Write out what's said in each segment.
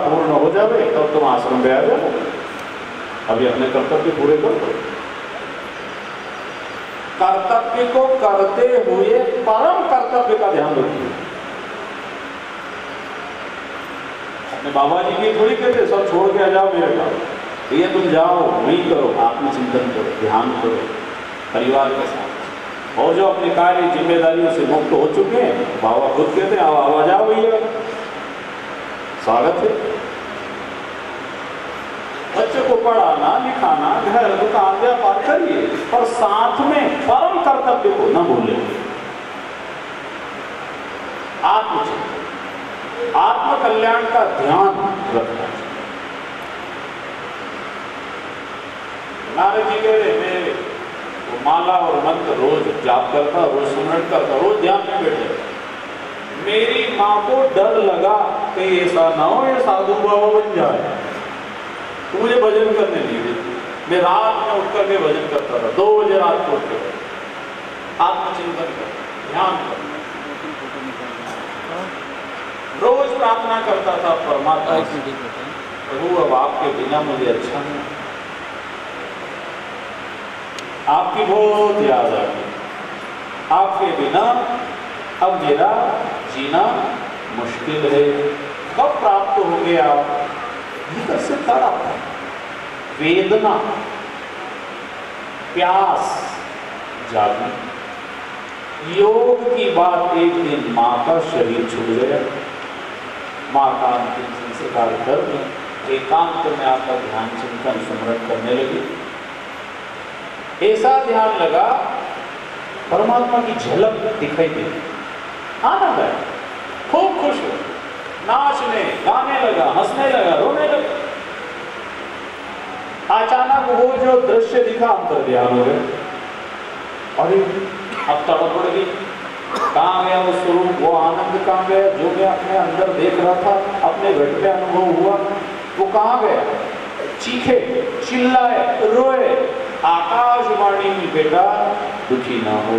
पूर्ण हो जावे तब तुम आश्रम पे आ जाओ। अभी अपने कर्तव्य पूरे कर दो। कर्तव्य को करते हुए परम कर्तव्य का ध्यान रखिए। अपने बाबा जी की थोड़ी कहते सब छोड़ के आ जाओ मेरे पास, ये तुम जाओ वही करो, आत्मचिंतन करो, ध्यान करो परिवार के साथ। और जो अपने कार्य जिम्मेदारियों से मुक्त हो चुके हैं, बाबा खुद कहते हैं आ जाओ भैया, स्वागत है। बच्चों को पढ़ाना लिखाना, घर दुकान व्यापार करिए, और साथ में परम कर्तव्य को न भूलें। आत्म कल्याण का ध्यान रखना। नारद जी कह रहे मैं माला और मंत्र रोज जाप करता, रोज स्मरण करता, रोज ध्यान में बैठे। मेरी माँ को डर लगा कि ऐसा ना हो ये साधु बाबा बन जाए, तो मुझे भजन करने नहीं देती। मैं रात में उठ करके भजन करता था, 2 बजे रात को उठ कर आत्मचिंतन कर, ध्यान कर, रोज प्रार्थना करता था परमात्मा से, प्रभु अब आपके बिना मुझे अच्छा नहीं, आपकी बहुत याद आ गई, आपके बिना अब मेरा जीना मुश्किल है। कब प्राप्त होंगे आप? भीतर से तड़प, वेदना, प्यास जागी। योग की बात, एक दिन माँ का शरीर छूट गया, माँ का अंतिम संस्कार कर एकांत में आकर ध्यान चिंतन स्मरण करने लगी। ऐसा ध्यान लगा परमात्मा की झलक दिखाई दी, आनंद आया, खूब खुश हो, नाचने गाने लगा, हंसने लगा, रोने लगा। अचानक वो जो दृश्य दिखा अंतर ध्यान हो गया, और अब तड़प पड़ गई, कहाँ गया वो स्वरूप, वो आनंद कहाँ गया जो मैं अपने अंदर देख रहा था, अपने घट में अनुभव हुआ, वो कहाँ गया? चीखे, चिल्लाए, रोए, आकाशवाणी की बेटा दुखी ना हो,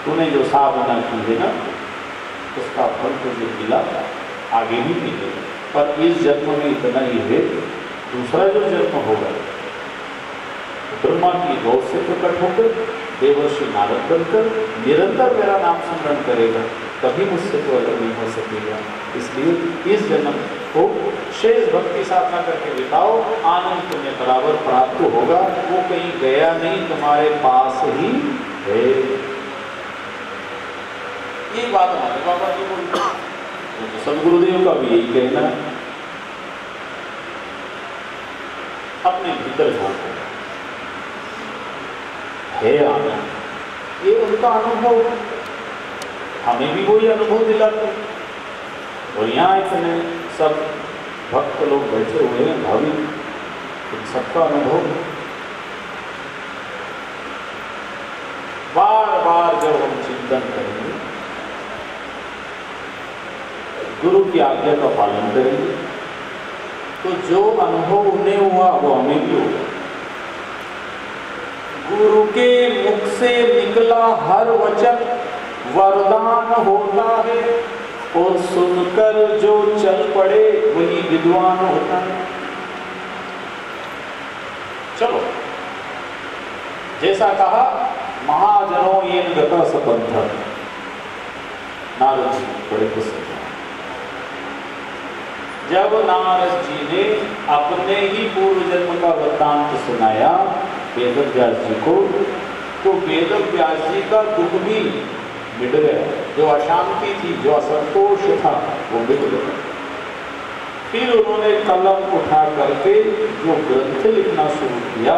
तूने जो साधना की है ना उसका फल तुझे मिला, आगे भी मिलेगा, पर इस जन्म में इतना ही है, दूसरा जो जन्म होगा ब्रह्मा की गौ से प्रकट होकर देवर्षि नारद बनकर निरंतर मेरा नाम स्मरण करेगा, कभी मुझसे तो अलग नहीं हो सकेगा। इसलिए इस जन्म को शेष भक्ति साधना करके बिताओ, आनंद तुम्हें बराबर प्राप्त होगा, वो कहीं गया नहीं, तुम्हारे पास ही है। ये बात हमारे बाबा जी बोलते हैं, तो सदगुरुदेव का भी यही कहना है, अपने भीतर झांको, है आनंद, ये उनका अनुभव, हमें भी वही अनुभव दिलाते। और यहाँ इतने सब भक्त लोग बैठे हुए हैं, भाविक, इन सबका अनुभव बार बार जब हम चिंतन करेंगे, गुरु की आज्ञा का पालन करेंगे, तो जो अनुभव उन्हें हुआ वो हमें भी होगा। गुरु के मुख से निकला हर वचन वरदान होता है, और सुनकर जो चल पड़े वही विद्वान होता है। चलो, जैसा कहा महाजनों ये गता सपंथ, नारद जी बड़े पुस्तक। जब नारद जी ने अपने ही पूर्व जन्म का वृत्तांत सुनाया वेद व्यास जी को, तो वेद व्यास जी का दुख भी मिट गया, जो अशांति थी, जो असंतोष था, वो मिट गया। फिर उन्होंने कलम उठा करके जो ग्रंथ लिखना शुरू किया,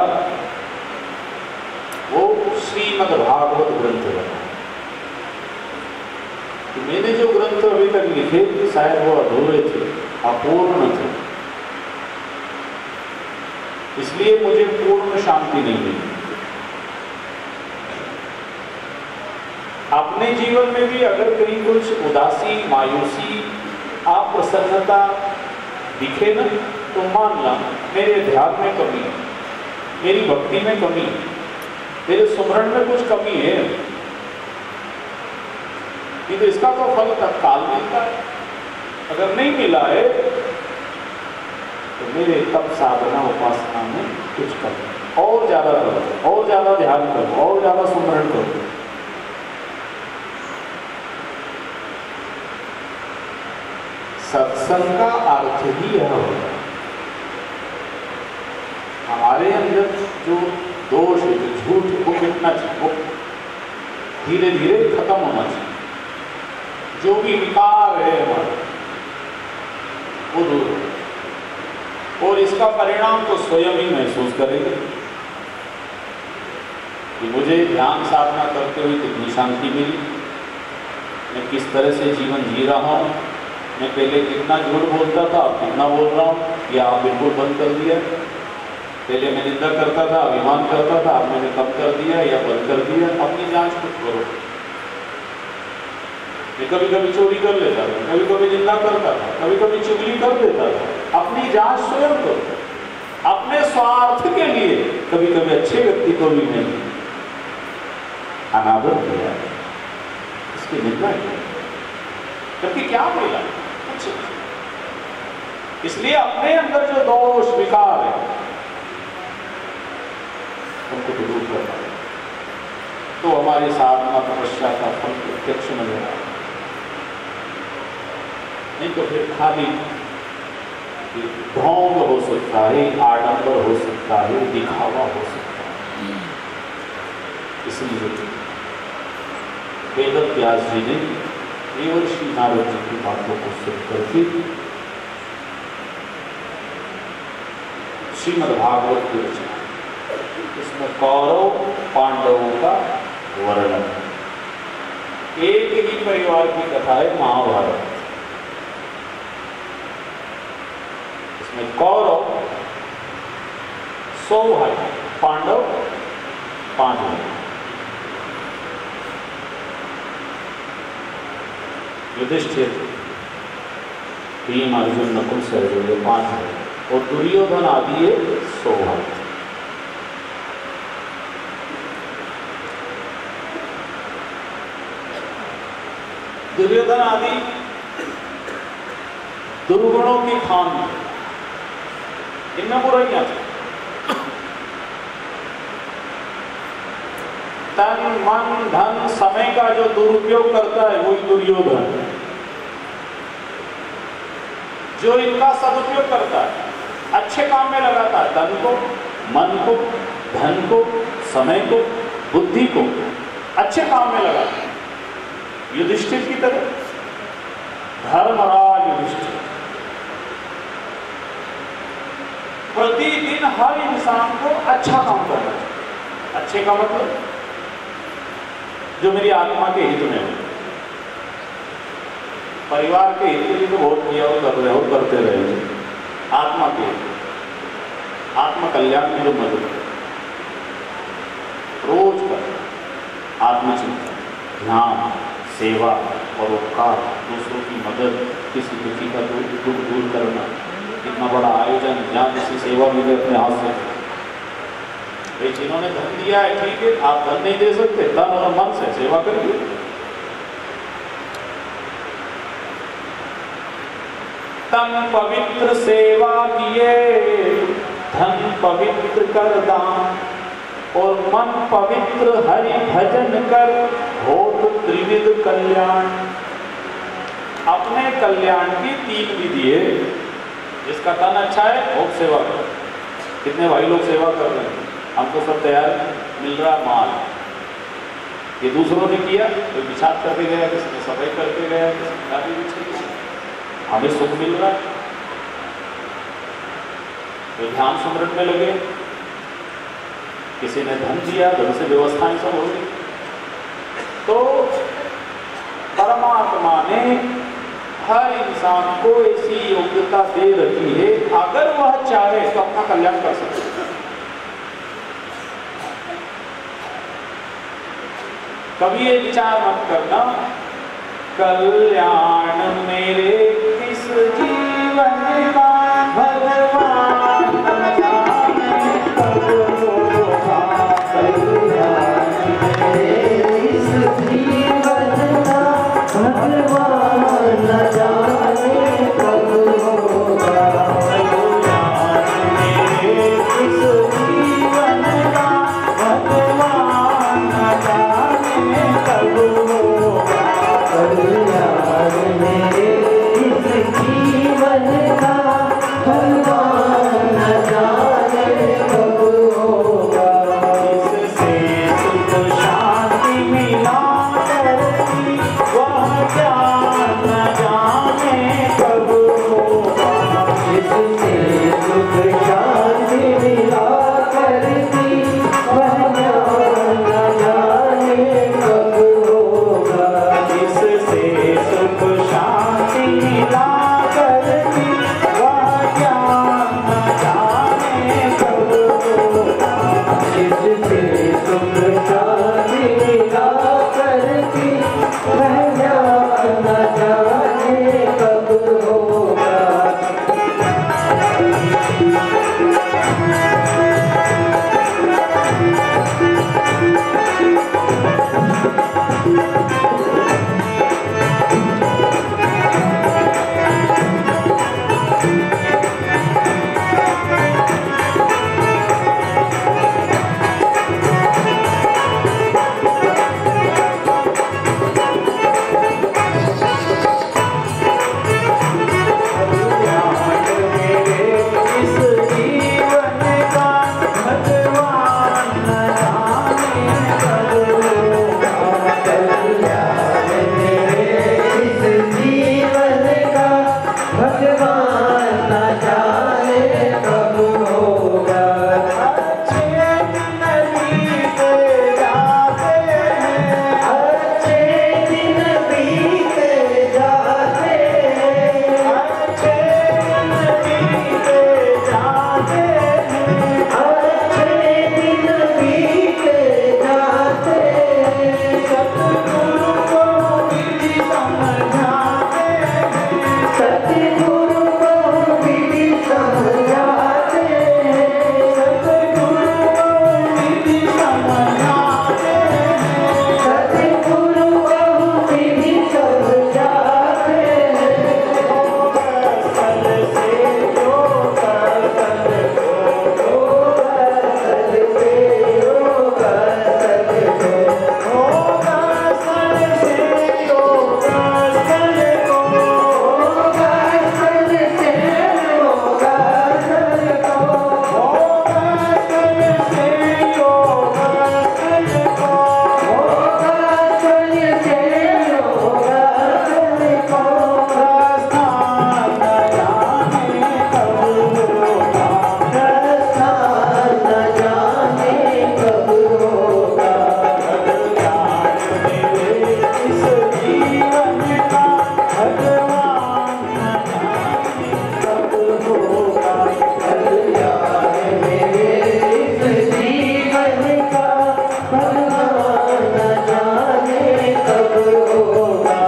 वो श्रीमद् भागवत ग्रंथ बना। तो मैंने जो ग्रंथ अभी तक लिखे शायद वो अधूरे थे, अपूर्ण थे, इसलिए मुझे पूर्ण शांति नहीं मिली। अपने जीवन में भी अगर कहीं कुछ उदासी, मायूसी, अप्रसन्नता दिखे ना, तो मान ला मेरे ध्यान में कमी है, मेरी भक्ति में कमी है, मेरे सुमरण में कुछ कमी है, नहीं तो इसका तो फल तत्काल मिलता है। अगर नहीं मिला है तो मेरे तब साधना उपासना में कुछ करो, और ज्यादा करो, और ज्यादा ध्यान करो, और ज्यादा सुमरण करो। सत्संग का अर्थ ही यह होगा, हमारे अंदर जो दोष है, जो झूठ है, वो मिटना चाहिए, वो धीरे धीरे खत्म होना चाहिए। जो भी विकार है हमारा वो दूर हो, और इसका परिणाम तो स्वयं ही महसूस करेंगे कि मुझे ध्यान साधना करते हुए कितनी शांति मिली, मैं किस तरह से जीवन जी रहा हूँ, मैं पहले कितना झूठ बोलता था, अब कितना बोल रहा हूँ, या आप बिल्कुल बंद कर दिया। पहले मैं निंदा करता था, अभिमान करता था, अब मैंने कम कर दिया या बंद कर दिया। अपनी जांच खुद करो। मैं कभी कभी चोरी कर लेता था, कभी कभी निंदा करता था, कभी कभी चुगली कर देता था। अपनी जांच स्वयं करो। अपने स्वार्थ के लिए कभी कभी अच्छे व्यक्ति को भी नहीं अनादर किया, इसकी निंदा की, क्योंकि क्या मिला? कुछ नहीं। इसलिए अपने अंदर जो दोष विकार है उनको तो दूर करना है, तो हमारी साधना तपस्या का फल प्रत्यक्ष नजर आए। नहीं तो फिर खाली ढोंग हो सकता है, आडंबर हो सकता है, दिखावा हो सकता है। इसलिए वेद व्यास जी ने देवर्षि नारद जी की बातों को सुन करके श्रीमद् भागवत की रचना, इसमें कौरव पांडवों का वर्णन, एक ही परिवार की कथा है महाभारत। इसमें कौरव 100 भाई, पांडव 5 भाई। युधिष्ठिर, भीम, अर्जुन, नकुल, सहदेव, ये 5 भाई, और दुर्योधन आदि 100 भाई। दुर्योधन आदि दुर्गुणों की खान में, इनमें बुराइयां थी। तन, मन, धन, समय का जो दुरुपयोग करता है वही दुर्योधन है। जो इनका सदुपयोग करता है, अच्छे काम में लगाता है, तन को, मन को, धन को, समय को, बुद्धि को अच्छे काम में लगाता है, युधिष्ठिर की तरह, धर्मराज युधिष्ठिर प्रतिदिन हर इंसान को अच्छा काम करना चाहिए। अच्छे का मतलब जो मेरी आत्मा के हित में हो, परिवार के हित के लिए तो बहुत किया हो, कर रहे हो, करते रहे। आत्मा के आत्मा कल्याण की जो मदद रोज कर, आत्मचिंतन, ध्यान, सेवा, परोपकार, दूसरों की मदद, किसी दुखी का दुख दूर करना, इतना बड़ा आयोजन, जहाँ किसी सेवा मिले अपने हाथ से। भाई जिन्होंने धन दिया है ठीक है, आप धन नहीं दे सकते, तन और मन से सेवा करिए। तन पवित्र सेवा किए, धन पवित्र कर दान, और मन पवित्र हरि भजन कर, होत त्रिविध कल्याण। अपने कल्याण की 3 विधि है। जिसका तन अच्छा है वो सेवा करो। कितने भाई लोग सेवा कर रहे हैं, हमको सब तैयार मिल रहा माल। ये दूसरों ने किया, कोई पिछाद करके गया, किसी ने सफाई करके गया, किसी ने गाड़ी बिछी, हमें सुख मिल रहा है। तो ध्यान स्मरण में लगे, किसी ने धन दिया, धन से व्यवस्थाएं सब हो गई। तो परमात्मा ने हर इंसान को ऐसी योग्यता दे रखी है, अगर वह चाहे तो अपना कल्याण कर सकता है। कभी ये विचार मत करना कल्याण मेरे किस जीवन का भगवान न जाने कब होगा। कल्याण मेरे इस जीवन का भगवान न जाने भगवान न जाने कब होगा। अच्छे दिन बीते जाते हैं, अच्छे दिन बीते जाते हैं, अच्छे दिन बीते जाते हैं, अच्छे दिन बीते जाते हैं। सतगुरु को विधि समझाते हैं, सतगुरु को विधि समझाते हैं, सतगुरु को विधि समझाते हैं, सतगुरु को विधि समझाते हैं। सल से योग सल को, सल से योग सल को, होगा सल से योग सल को, होगा सल से योग सल को, होगा सल से योग सल को, होगा सल से योग सल को। प्रस्थान न जाने कब होगा, प्रस्थान न जाने कब होगा। ज्ञान मेरे इस जीवन का भगवान न जाने कब होगा। ज्ञान मेरे इस जीवन का भगवान न जाने कब होगा।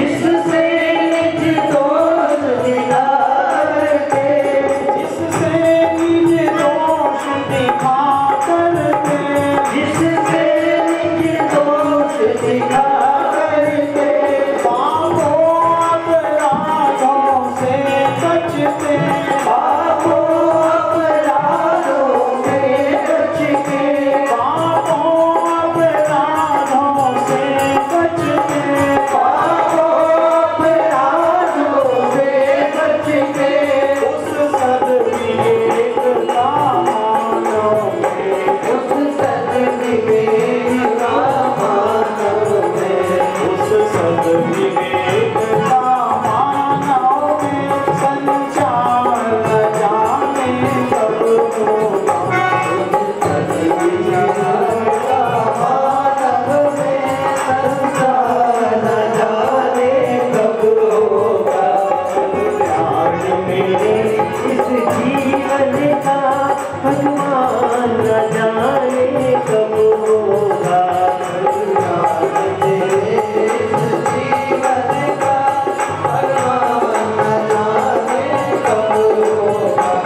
जिससे निज दोष दिखा करते, जिससे निज दोष दिखा करते, जिससे निज दोष दिखा करते, पापों अपराधों से बचते, पापों अपराधों से बचते, पापों अपराधों से बचते, पापों अपराधों से बचते। उस सद्विवेक का मानोगे, उस सद्विवेक का मानोगे, उस सद्विवेक का मानोगे। संचार न जाने कब होगा, उस सद्विवेक का मानोगे। संचार न जाने कब होगा। आज मेरे इस जीवन का भगवान न जाने कब होगा। आज मेरे इस जीवन का भगवान न जाने कब होगा।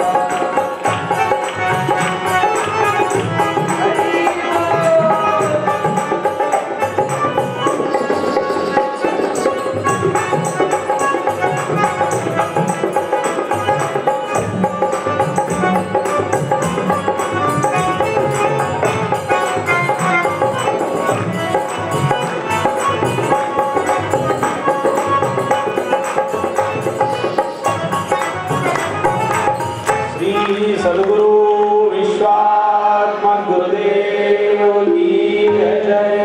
श्री सद्गुरु विश्वात्मन गुरुदेव की जय।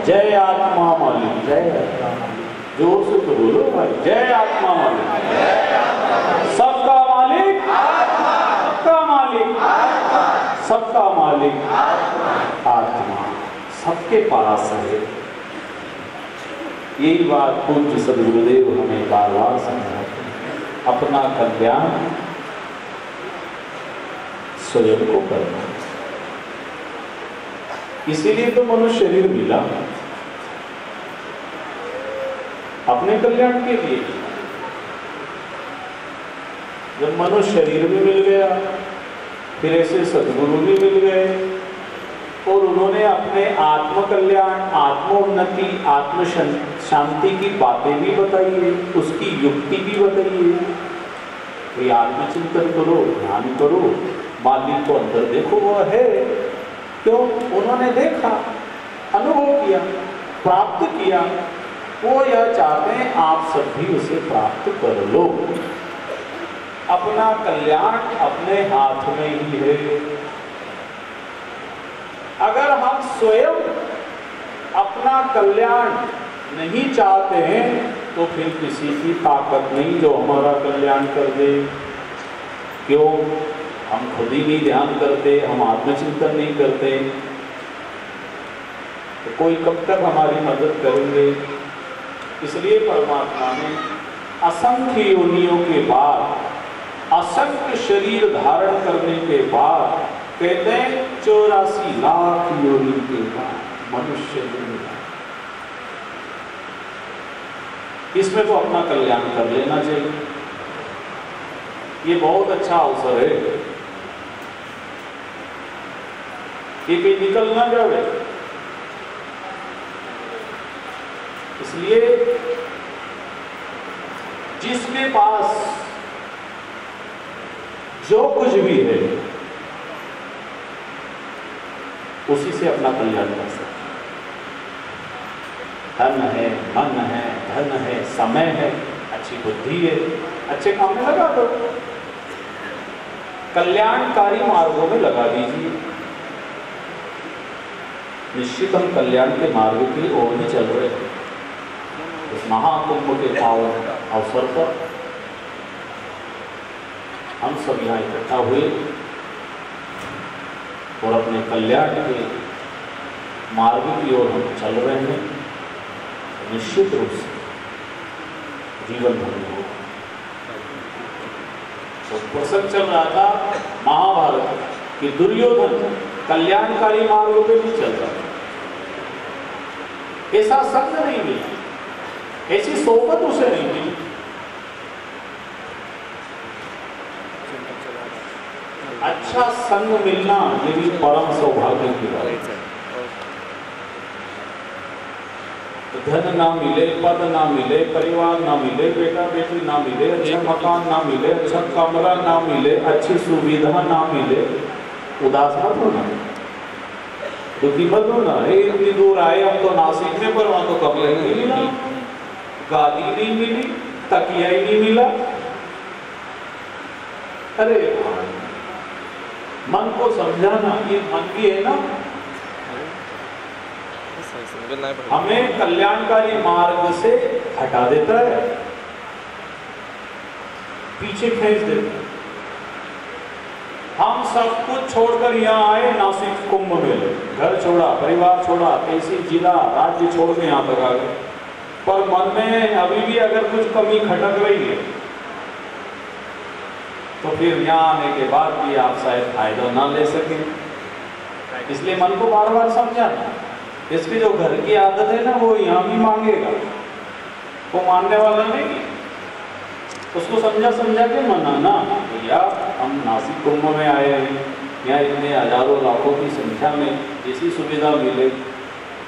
जय आत्मा मालिक, जय आत्मा मालिक। जोर से तो बोलो भाई, जय आत्मा मालिक। सबका मालिक, सबका मालिक, सबका मालिक आत्मा, सबके पास है। यही बात पूज्य सद्गुरुदेव हमें बार बार समझाते हैं। अपना कल्याण स्वयं को करना। इसीलिए तो मनुष्य शरीर मिला, अपने कल्याण के लिए। जब मनुष्य शरीर भी मिल गया, फिर ऐसे सद्गुरु भी मिल गए, और उन्होंने अपने आत्म कल्याण, आत्मोन्नति, आत्म शांति की बातें भी बताई है, उसकी युक्ति भी बताई है। कोई आत्मचिंतन करो, ध्यान करो, मालिक को अंदर देखो, वह है। क्यों? उन्होंने देखा, अनुभव किया, प्राप्त किया। वो यह चाहते हैं आप सब भी उसे प्राप्त कर लो। अपना कल्याण अपने हाथ में ही है। अगर हम स्वयं अपना कल्याण नहीं चाहते हैं तो फिर किसी की ताकत नहीं जो हमारा कल्याण कर दे। क्यों? हम खुद ही नहीं ध्यान करते, हम आत्मचिंतन नहीं करते, तो कोई कब तक हमारी मदद करेंगे? इसलिए परमात्मा ने असंख्य योनियों के बाद, असंख्य शरीर धारण करने के बाद, कहते हैं 84 लाख योनि के बाद मनुष्य मिला। इसमें तो अपना कल्याण कर लेना चाहिए। ये बहुत अच्छा अवसर है, ये कहीं निकल ना जाए। इसलिए जिसके पास जो कुछ भी है उसी से अपना कल्याण कर सकते। धन है, मन है, धन है, समय है, अच्छी बुद्धि है, अच्छे काम में लगा दो, कल्याणकारी मार्गों में लगा दीजिए। निश्चित हम कल्याण के मार्ग की ओर ही चल रहे हैं। इस महाकुंभ के पावन अवसर पर हम सब यहाँ इकट्ठा हुए और अपने कल्याण के मार्ग की ओर हम चल रहे हैं। निश्चित रूप से जीवन भर में तो प्रसंग चल रहा था महाभारत कि दुर्योधन कल्याणकारी मार्ग पे नहीं चल रहा, ऐसा संग नहीं मिला, ऐसी सोबत उसे नहीं मिली। अच्छा संग मिलना ये भी परम सौभाग्य की बात है। धन ना मिले, पद ना मिले, परिवार ना मिले, बेटा बेटी ना मिले, अच्छा मकान ना मिले, अच्छा कमरा ना मिले, अच्छी सुविधा ना मिले, उदास मत होना, दुखी मत होना। इतनी दूर आए हम तो नासिक में, पर वहां तो कपड़े नहीं मिला, गादी नहीं मिली, तकिया ही नहीं मिला। अरे मन को समझाना, ये मन भी है ना, हमें कल्याणकारी मार्ग से हटा देता है, पीछे खींच देता है। हम सब कुछ छोड़कर यहाँ आए नासिक कुंभ मेले, घर छोड़ा, परिवार छोड़ा, तहसील, जिला, राज्य छोड़ के यहाँ तक आ गए, पर मन में अभी भी अगर कुछ कमी खटक रही है तो फिर यहाँ आने के बाद भी आप शायद फायदा ना ले सकें। इसलिए मन को बार बार समझाना। इसकी जो घर की आदत है ना वो यहाँ भी मांगेगा, वो मानने वाला नहीं, उसको समझा समझा के मनाना। भैया हम नासिक कुंभ में आए हैं, यहाँ इतने हजारों लाखों की संख्या में ऐसी सुविधा मिले,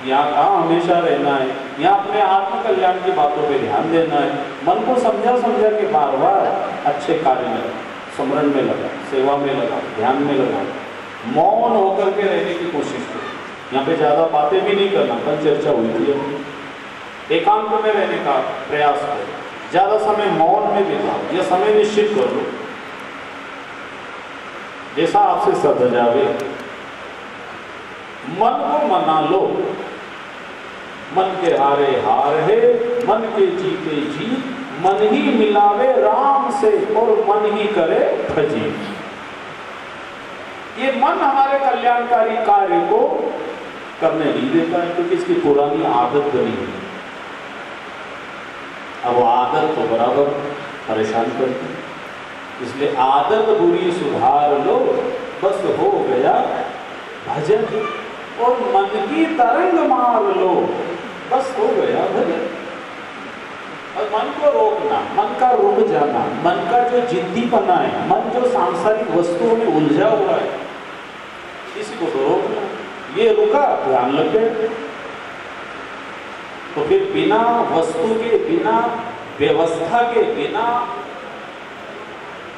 यहाँ कहाँ हमेशा रहना है, यहाँ अपने आत्म कल्याण की बातों पे ध्यान देना है। मन को समझा समझा के बार बार अच्छे कार्य में लगा, स्मरण में लगा, सेवा में लगा, ध्यान में लगा, मौन होकर के रहने की कोशिश करो। यहाँ पे ज़्यादा बातें भी नहीं करना, कल चर्चा हुई थी। एकांत में रहने का प्रयास करो, ज़्यादा समय मौन में बिताओ, यह समय निश्चित कर लो जैसा आपसे सध जावे। मन को मना लो, मन के हारे हार है, मन के जीते जीत, मन ही मिलावे राम से और मन ही करे फजी। ये मन हमारे कल्याणकारी कार्य को करने नहीं देता है क्योंकि इसकी पुरानी आदत बनी है। अब वो आदत तो बराबर परेशान करती है, इसलिए आदत बुरी सुधार लो, बस हो गया भजन। और मन की तरंग मार लो, बस हो गया भजन। और मन को रोकना, मन का रुक जाना, मन का जो जिद्दीपना है, मन जो सांसारिक वस्तुओं में उलझा हुआ है, इसी को तो रोकना। ये रुका, ध्यान लग गया। तो फिर बिना वस्तु के, बिना व्यवस्था के, बिना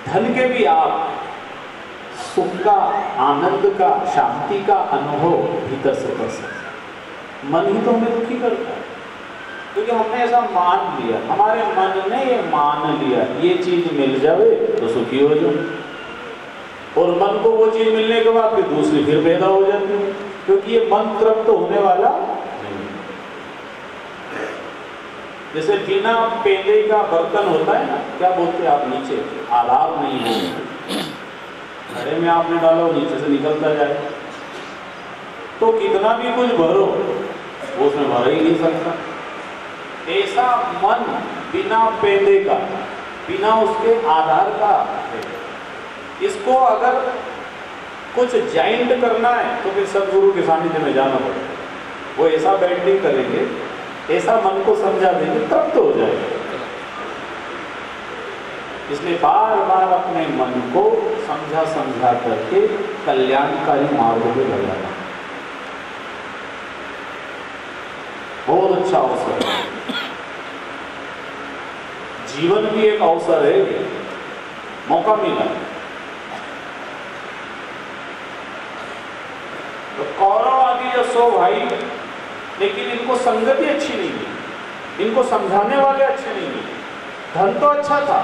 धन के भी आप सुख का, आनंद का, शांति का अनुभव भीतर से कर सकते। मन ही तो हमें दुखी करता है, क्योंकि हमने ऐसा मान लिया, हमारे मन ने ये मान लिया ये चीज मिल जावे तो सुखी हो जाए, और मन को वो चीज मिलने के बाद फिर दूसरी फिर पैदा हो जाती है, क्योंकि ये मन तृप्त तो होने वाला नहीं। जैसे बिना पेंदे का बर्तन होता है ना, क्या बोलते हैं आप, नीचे आधार नहीं हो, घड़े में आपने डाला वो नीचे से निकलता जाए, तो कितना भी कुछ भरो वो उसमें भर ही नहीं सकता। ऐसा मन बिना पेंदे का, बिना उसके आधार का है। इसको अगर कुछ जॉइंट करना है तो फिर सदगुरु के सानिध्य में जाना पड़ेगा, वो ऐसा बैंडिंग करेंगे, ऐसा मन को समझा देंगे, तब तो हो जाएगा। इसलिए बार बार अपने मन को समझा समझा करके कल्याणकारी मार्ग पे लगाना बहुत अच्छा अवसर है। जीवन भी एक अवसर है, मौका मिला। तो कौरव आदि जो 100 भाई, लेकिन इनको संगति अच्छी नहीं मिली, इनको समझाने वाले अच्छे नहीं मिले। धन तो अच्छा था,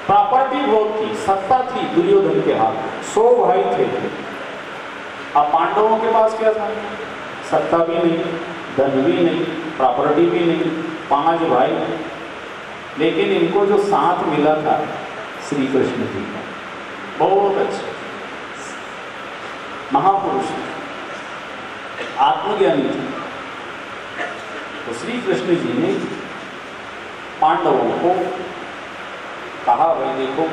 प्रॉपर्टी बहुत थी, सत्ता थी दुर्योधन के हाथ, 100 भाई थे। अब पांडवों के पास क्या था? सत्ता भी नहीं, धन भी नहीं, प्रॉपर्टी भी नहीं, 5 भाई, लेकिन इनको जो साथ मिला था श्री कृष्ण जी का, बहुत अच्छे महापुरुष आत्मज्ञानी थे। तो श्री कृष्ण जी ने पांडवों को कहा, भाई देखो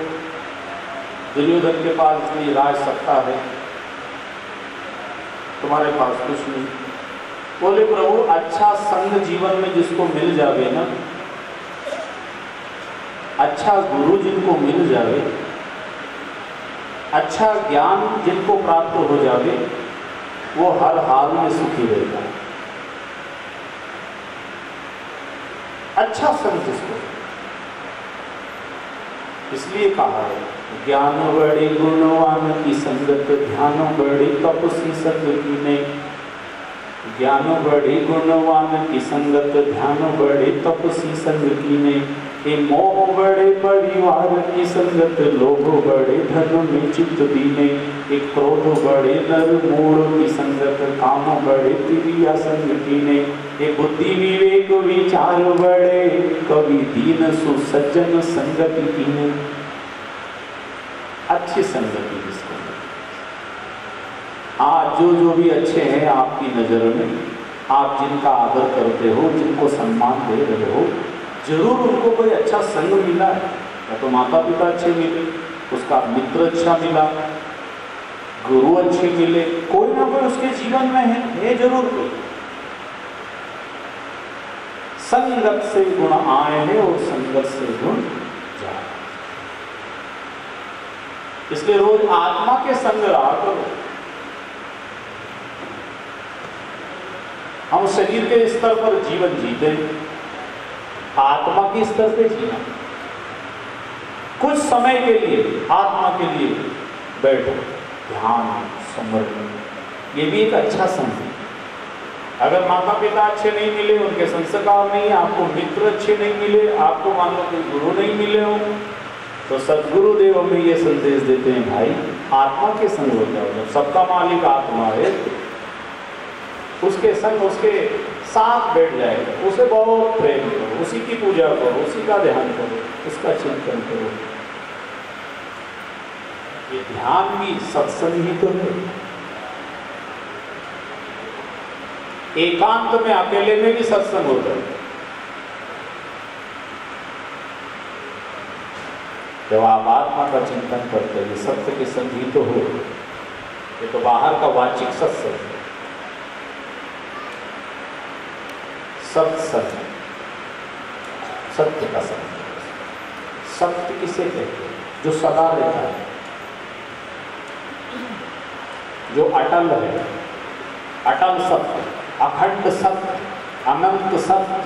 दुर्योधन के पास इतनी राज सत्ता है, तुम्हारे पास कुछ नहीं। बोले प्रभु अच्छा संग जीवन में जिसको मिल जावे ना, अच्छा गुरु जिनको मिल जावे, अच्छा ज्ञान जिनको प्राप्त हो जावे, वो हर हाल में सुखी रहेगा। अच्छा संग जिसको, इसलिए कहा है ज्ञान बड़े गुणवान की संगत, ध्यान बड़े तपसी संग की नहीं। ज्ञान बड़े गुणवान की संगत, ध्यान बड़े तपसी संग की नहीं। ये मोह बड़े परिवार की संगत, लोभ बड़े धन में चित्त दीने। एक क्रोध बड़े नर मूढ़ की संगत, काम बड़े तिरिया संग कीने। ये बुद्धि विवेक विचार बड़े, कवि दीन सुसज्जन संगति कीने। अच्छी संगति जिसको, आज जो भी अच्छे हैं आपकी नजर में, आप जिनका आदर करते हो, जिनको सम्मान दे रहे हो, जरूर उनको कोई अच्छा संग मिला है। या तो माता पिता अच्छे मिले, उसका मित्र अच्छा मिला, गुरु अच्छे मिले, कोई ना कोई उसके जीवन में है जरूर कोई। संगत से गुण आए हैं और संगत से गुण जाए। इसलिए रोज आत्मा के संग रहा करो। हम शरीर के स्तर पर जीवन जीते, आत्मा के स्तर पे जीना। कुछ समय के लिए आत्मा के लिए बैठो, ध्यान, समर्पण, ये भी एक अच्छा संग है। अगर माता पिता अच्छे नहीं मिले, उनके संस्कार नहीं, आपको मित्र अच्छे नहीं मिले, आपको मान लो कोई गुरु नहीं मिले हो, तो सदगुरुदेव हमें ये संदेश देते हैं, भाई आत्मा के संग हो जाओ। जब सबका मालिक आत्मा है, उसके संग, उसके साथ बैठ जाएगा, उसे बहुत प्रेम करो, उसी की पूजा करो, उसी का ध्यान करो, उसका चिंतन करो। ये ध्यान भी सत्संग ही तो है। एकांत में, अकेले में भी सत्संग होता है। जब आप आत्मा का चिंतन करते हैं, सत्य के संग ही तो हो। ये तो बाहर का वाचिक सत्संग है। सत्संग, सत्य का संग। सत्य किसे कहते हैं? जो सदा रहता है। जो अटल है, अटल सत्य, अखंड सत्य, अनंत सत्य,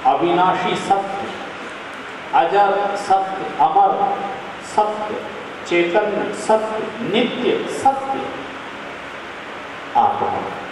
अविनाशी सत्य, अजर सत्य, अमर सत्य, चैतन्य सत्य, नित्य सत्य आत्मा।